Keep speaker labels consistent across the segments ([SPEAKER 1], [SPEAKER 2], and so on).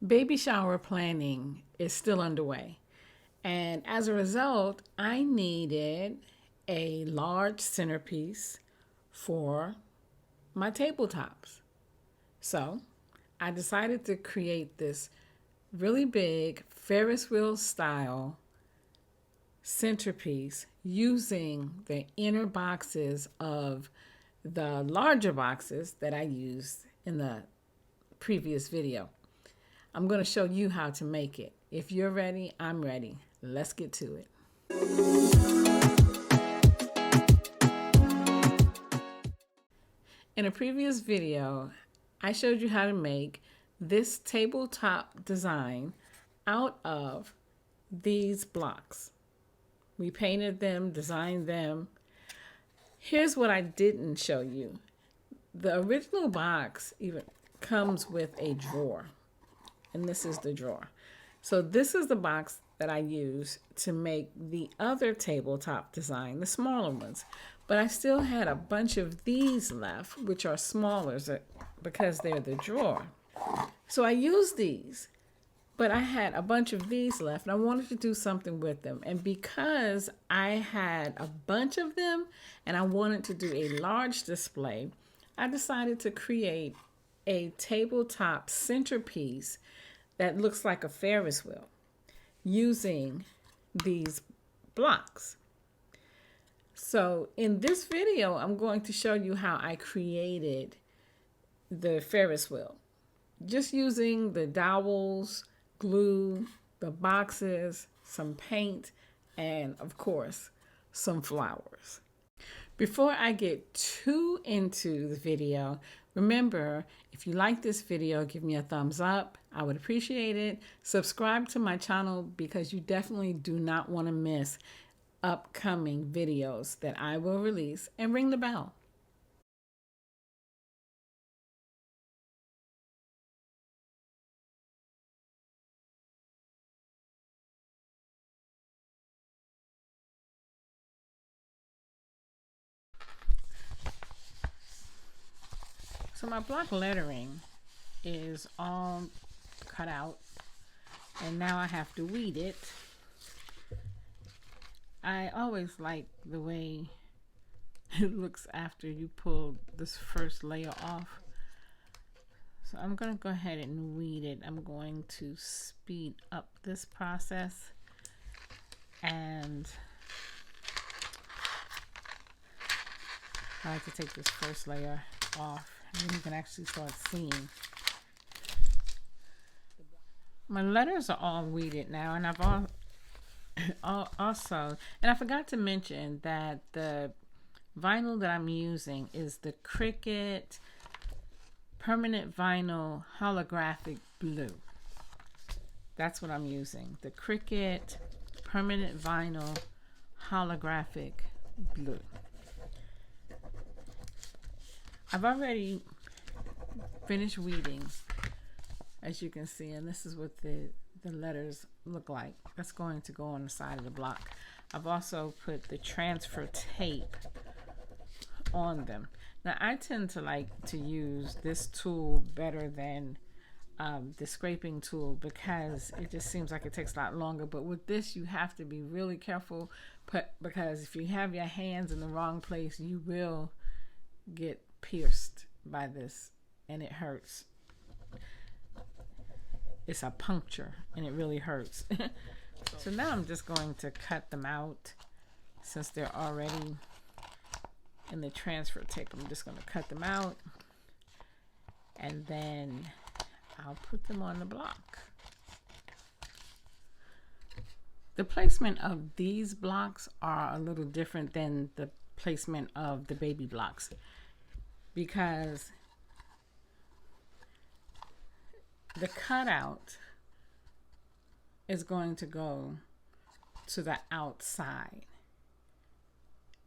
[SPEAKER 1] Baby shower planning is still underway. And as a result, I needed a large centerpiece for my tabletops. So I decided to create this really big Ferris wheel style centerpiece using the inner boxes of the larger boxes that I used in the previous video. I'm going to show you how to make it. If you're ready, I'm ready. Let's get to it. In a previous video, I showed you how to make this tabletop design out of these blocks. We painted them, designed them. Here's what I didn't show you. The original box even comes with a drawer, and this is the drawer. So this is the box that I use to make the other tabletop design, the smaller ones. But I still had a bunch of these left, which are smaller because they're the drawer. So I used these, but I had a bunch of these left and I wanted to do something with them. And because I had a bunch of them and I wanted to do a large display, I decided to create a tabletop centerpiece that looks like a Ferris wheel using these blocks. So in this video, I'm going to show you how I created the Ferris wheel. Just using the dowels, glue, the boxes, some paint, and of course, some flowers. Before I get too into the video, remember, if you like this video, give me a thumbs up. I would appreciate it. Subscribe to my channel because you definitely do not want to miss upcoming videos that I will release, and ring the bell. So my block lettering is all cut out, and now I have to weed it. I always like the way it looks after you pull this first layer off. So I'm going to go ahead and weed it. I'm going to speed up this process, and I like to take this first layer off, and then you can actually start seeing. My letters are all weeded now, and I've also, and I forgot to mention that the vinyl that I'm using is the Cricut permanent vinyl holographic blue. That's what I'm using, the Cricut permanent vinyl holographic blue. I've already finished weeding, as you can see, and this is what the letters look like. That's going to go on the side of the block. I've also put the transfer tape on them. Now I tend to like to use this tool better than the scraping tool because it just seems like it takes a lot longer. But with this, you have to be really careful because if you have your hands in the wrong place, you will get pierced by this, and it hurts. It's a puncture and it really hurts. So now I'm just going to cut them out since they're already in the transfer tape. I'm just going to cut them out, and then I'll put them on the block. The placement of these blocks are a little different than the placement of the baby blocks because the cutout is going to go to the outside.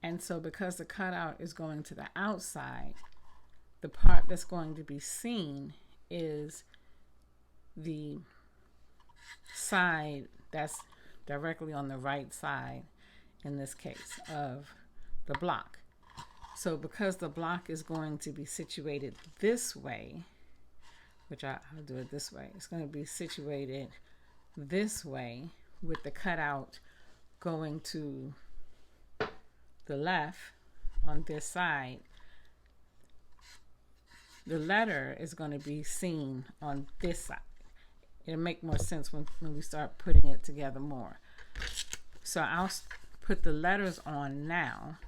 [SPEAKER 1] And so because the cutout is going to the outside, the part that's going to be seen is the side that's directly on the right side, in this case, of the block. So because the block is going to be situated this way, which I'll do it this way. It's going to be situated this way with the cutout going to the left on this side. The letter is going to be seen on this side. It'll make more sense when we start putting it together more. So I'll put the letters on now.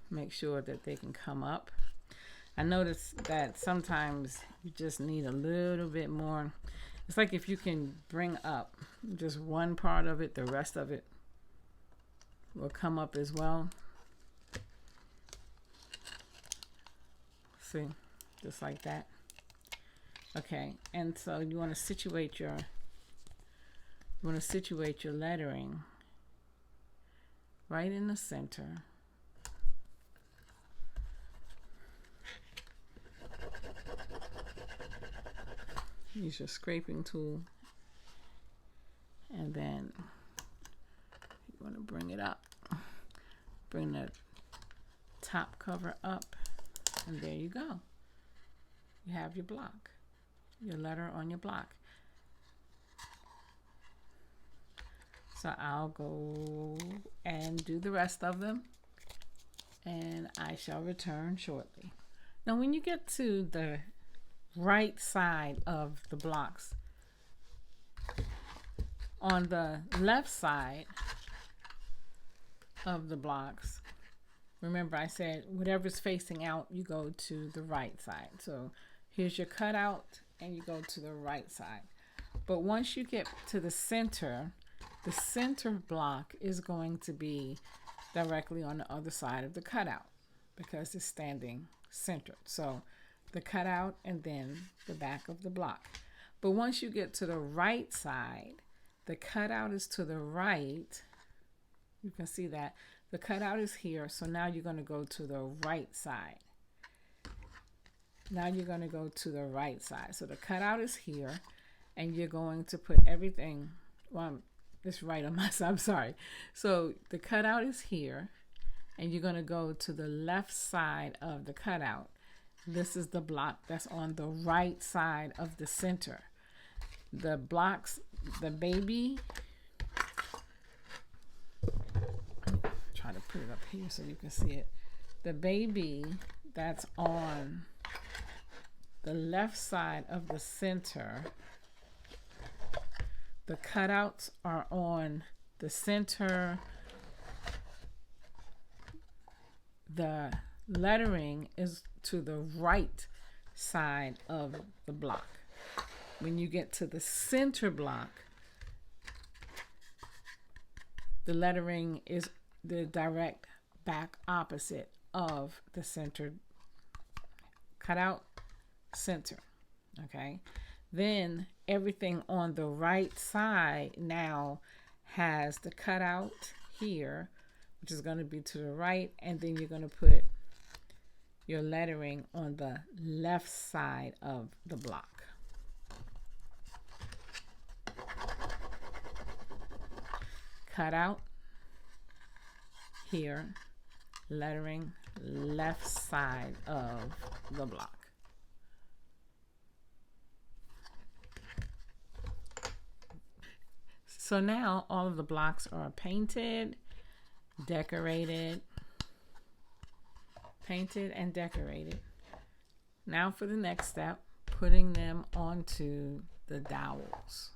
[SPEAKER 1] Make sure that they can come up. I noticed that sometimes you just need a little bit more. It's like if you can bring up just one part of it, the rest of it will come up as well. See, just like that. Okay, and so you want to situate your lettering right in the center. Use your scraping tool, and then you want to bring it up. Bring the top cover up, and there you go. You have your block, your letter on your block. So I'll go and do the rest of them, and I shall return shortly. Now when you get to the right side of the blocks, on the left side of the blocks, remember I said whatever's facing out, you go to the right side. So here's your cutout and you go to the right side. But once you get to the center block is going to be directly on the other side of the cutout because it's standing centered. So the cutout and then the back of the block. But once you get to the right side, the cutout is to the right. You can see that the cutout is here. So now you're going to go to the right side. Now you're going to go to the right side. So the cutout is here and you're going to put everything, well, it's right on my side, I'm sorry. So the cutout is here and you're going to go to the left side of the cutout. This is the block that's on the right side of the center. The blocks, the baby, try to put it up here so you can see it. The baby that's on the left side of the center, the cutouts are on the center. The lettering is to the right side of the block. When you get to the center block, the lettering is the direct back opposite of the center cutout center. Okay, then everything on the right side now has the cutout here, which is going to be to the right, and then you're going to put your lettering on the left side of the block. Cutout here, lettering left side of the block. So now all of the blocks are painted, decorated, painted and decorated. Now for the next step, putting them onto the dowels.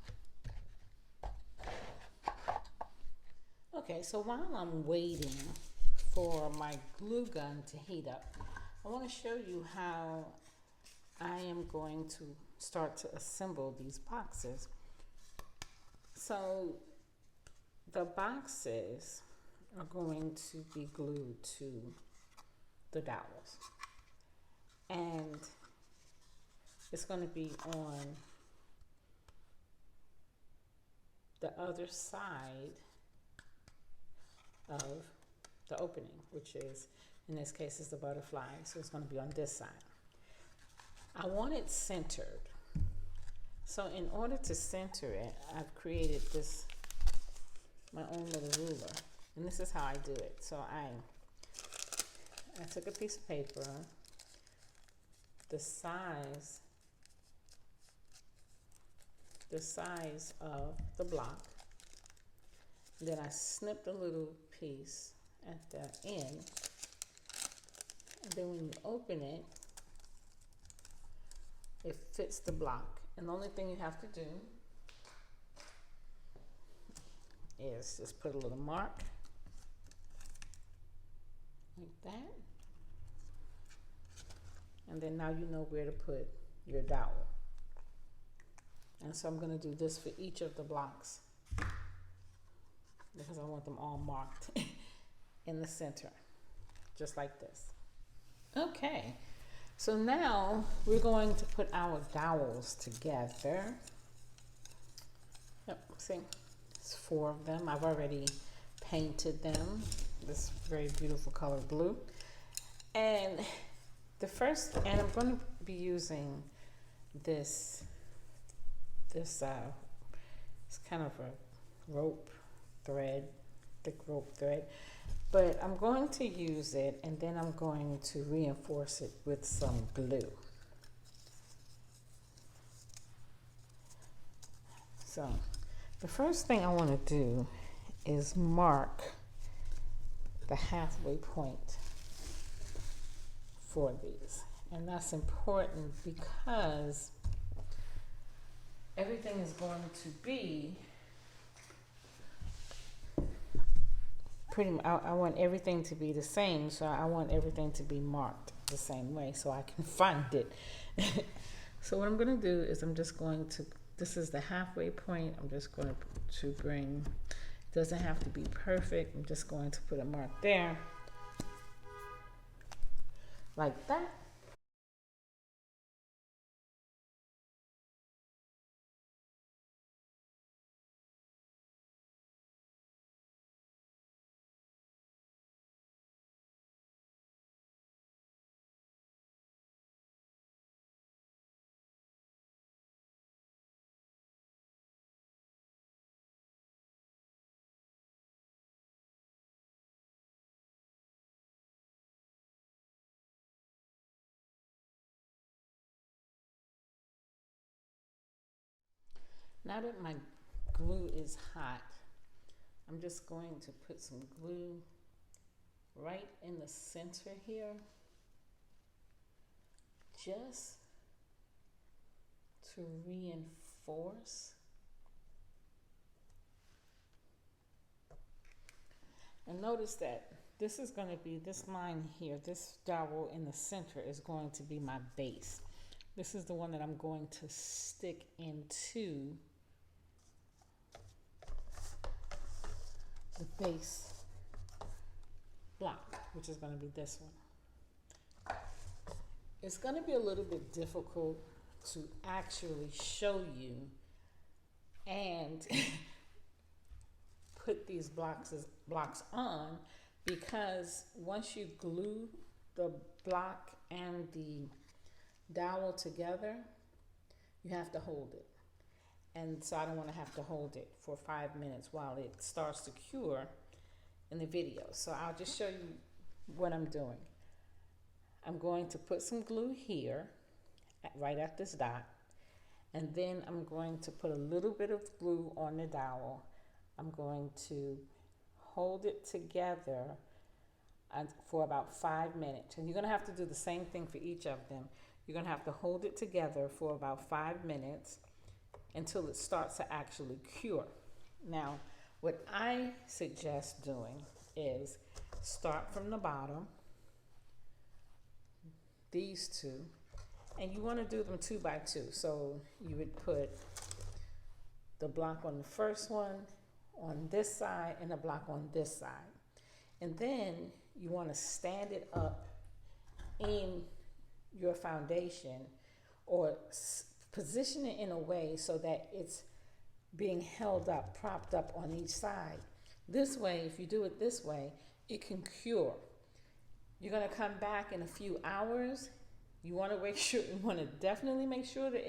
[SPEAKER 1] Okay, so while I'm waiting for my glue gun to heat up, I want to show you how I am going to start to assemble these boxes. So the boxes are going to be glued to the dowels, and it's going to be on the other side of the opening, which is, in this case, is the butterfly, so it's going to be on this side. I want it centered. So in order to center it, I've created this, my own little ruler, and this is how I do it. So I took a piece of paper, the size of the block. Then I snipped a little piece at the end. And then when you open it, it fits the block. And the only thing you have to do is just put a little mark like that. And then now you know where to put your dowel. And so I'm going to do this for each of the blocks because I want them all marked in the center, just like this. Okay, so now we're going to put our dowels together. Yep, see, it's 4 of them. I've already painted them this very beautiful color blue. And I'm going to be using this it's kind of a rope thread, thick rope thread, but I'm going to use it and then I'm going to reinforce it with some glue. So the first thing I want to do is mark the halfway point for these, and that's important because everything is going to be pretty much, I want everything to be the same, so I want everything to be marked the same way so I can find it. So what I'm going to do is I'm just going to, this is the halfway point, I'm just going to bring, it doesn't have to be perfect, I'm just going to put a mark there like that. Now that my glue is hot, I'm just going to put some glue right in the center here, just to reinforce. And notice that this is going to be, this line here, this dowel in the center is going to be my base. This is the one that I'm going to stick into the base block, which is going to be this one. It's going to be a little bit difficult to actually show you and put these blocks on, because once you glue the block and the dowel together, you have to hold it. And so I don't want to have to hold it for 5 minutes while it starts to cure in the video. So I'll just show you what I'm doing. I'm going to put some glue here, right at this dot, and then I'm going to put a little bit of glue on the dowel. I'm going to hold it together for about 5 minutes. And you're going to have to do the same thing for each of them. You're going to have to hold it together for about 5 minutes until it starts to actually cure. Now, what I suggest doing is start from the bottom, these two, and you want to do them 2 by 2. So you would put the block on the first one on this side and the block on this side. And then you want to stand it up in your foundation, or position it in a way so that it's being held up, propped up on each side. This way, if you do it this way, it can cure. You're going to come back in a few hours. You want to make sure, you want to definitely make sure that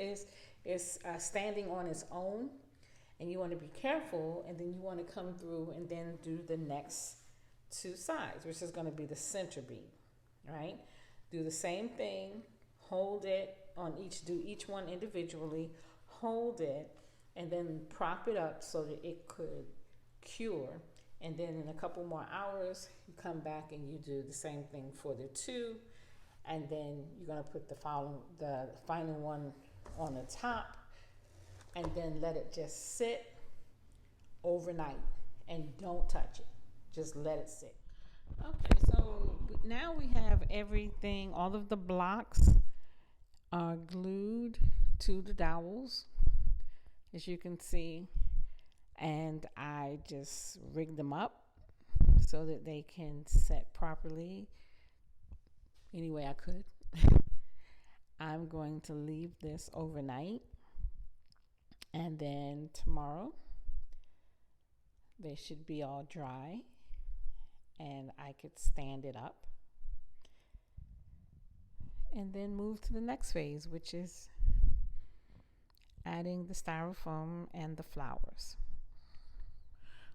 [SPEAKER 1] it's standing on its own, and you want to be careful, and then you want to come through and then do the next 2 sides, which is going to be the center beam, right? Do the same thing, hold it on each, do each one individually, hold it, and then prop it up so that it could cure. And then in a couple more hours, you come back and you do the same thing for the two. And then you're gonna put the final one on the top, and then let it just sit overnight and don't touch it. Just let it sit. Okay, so now we have everything, all of the blocks are glued to the dowels, as you can see, and I just rigged them up so that they can set properly any way I could. I'm going to leave this overnight, and then tomorrow they should be all dry and I could stand it up and then move to the next phase, which is adding the styrofoam and the flowers.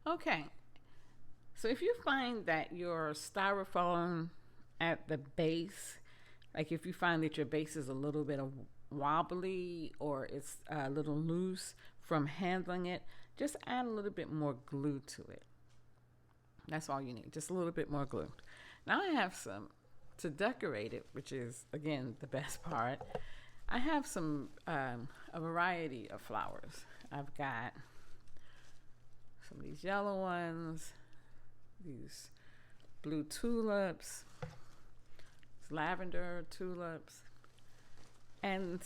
[SPEAKER 1] Okay, so if you find that your styrofoam at the base, like if you find that your base is a little bit of wobbly or it's a little loose from handling it, just add a little bit more glue to it. That's all you need, just a little bit more glue. Now I have some to decorate it, which is again the best part. I have some a variety of flowers. I've got some of these yellow ones, these blue tulips, lavender tulips, and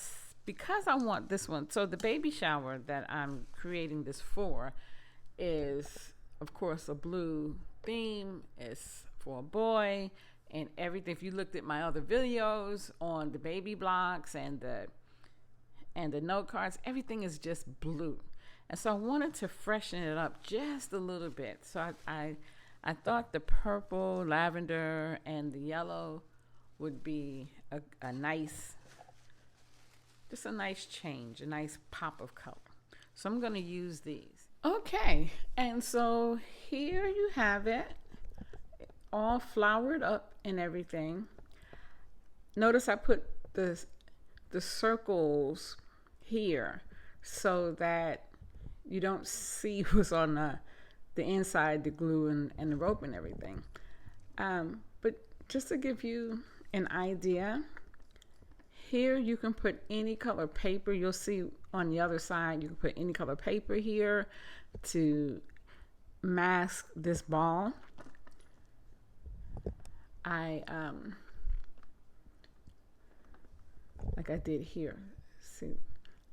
[SPEAKER 1] because I want this one, so the baby shower that I'm creating this for is of course a blue theme. It's for a boy and everything. If you looked at my other videos on the baby blocks and the note cards, everything is just blue, and so I wanted to freshen it up just a little bit. So I thought the purple, lavender, and the yellow would be a nice, just a nice change, a nice pop of color. So I'm going to use these. Okay, and so here you have it, all flowered up and everything. Notice I put the circles here so that you don't see what's on the inside, the glue and the rope and everything. But just to give you an idea, here you can put any color paper. You'll see on the other side, you can put any color paper here to mask this ball. Like I did here. See,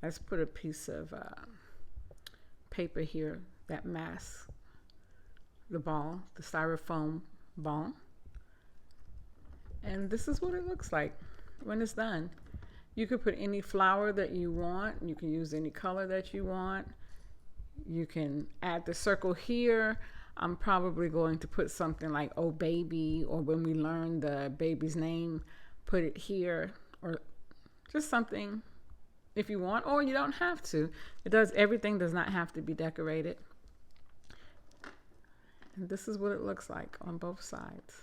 [SPEAKER 1] let's put a piece of paper here that masks the ball, the styrofoam ball. And this is what it looks like when it's done. You could put any flower that you want. You can use any color that you want. You can add the circle here. I'm probably going to put something like "Oh Baby," or when we learn the baby's name, put it here, or just something if you want, or you don't have to. Everything does not have to be decorated. And this is what it looks like on both sides.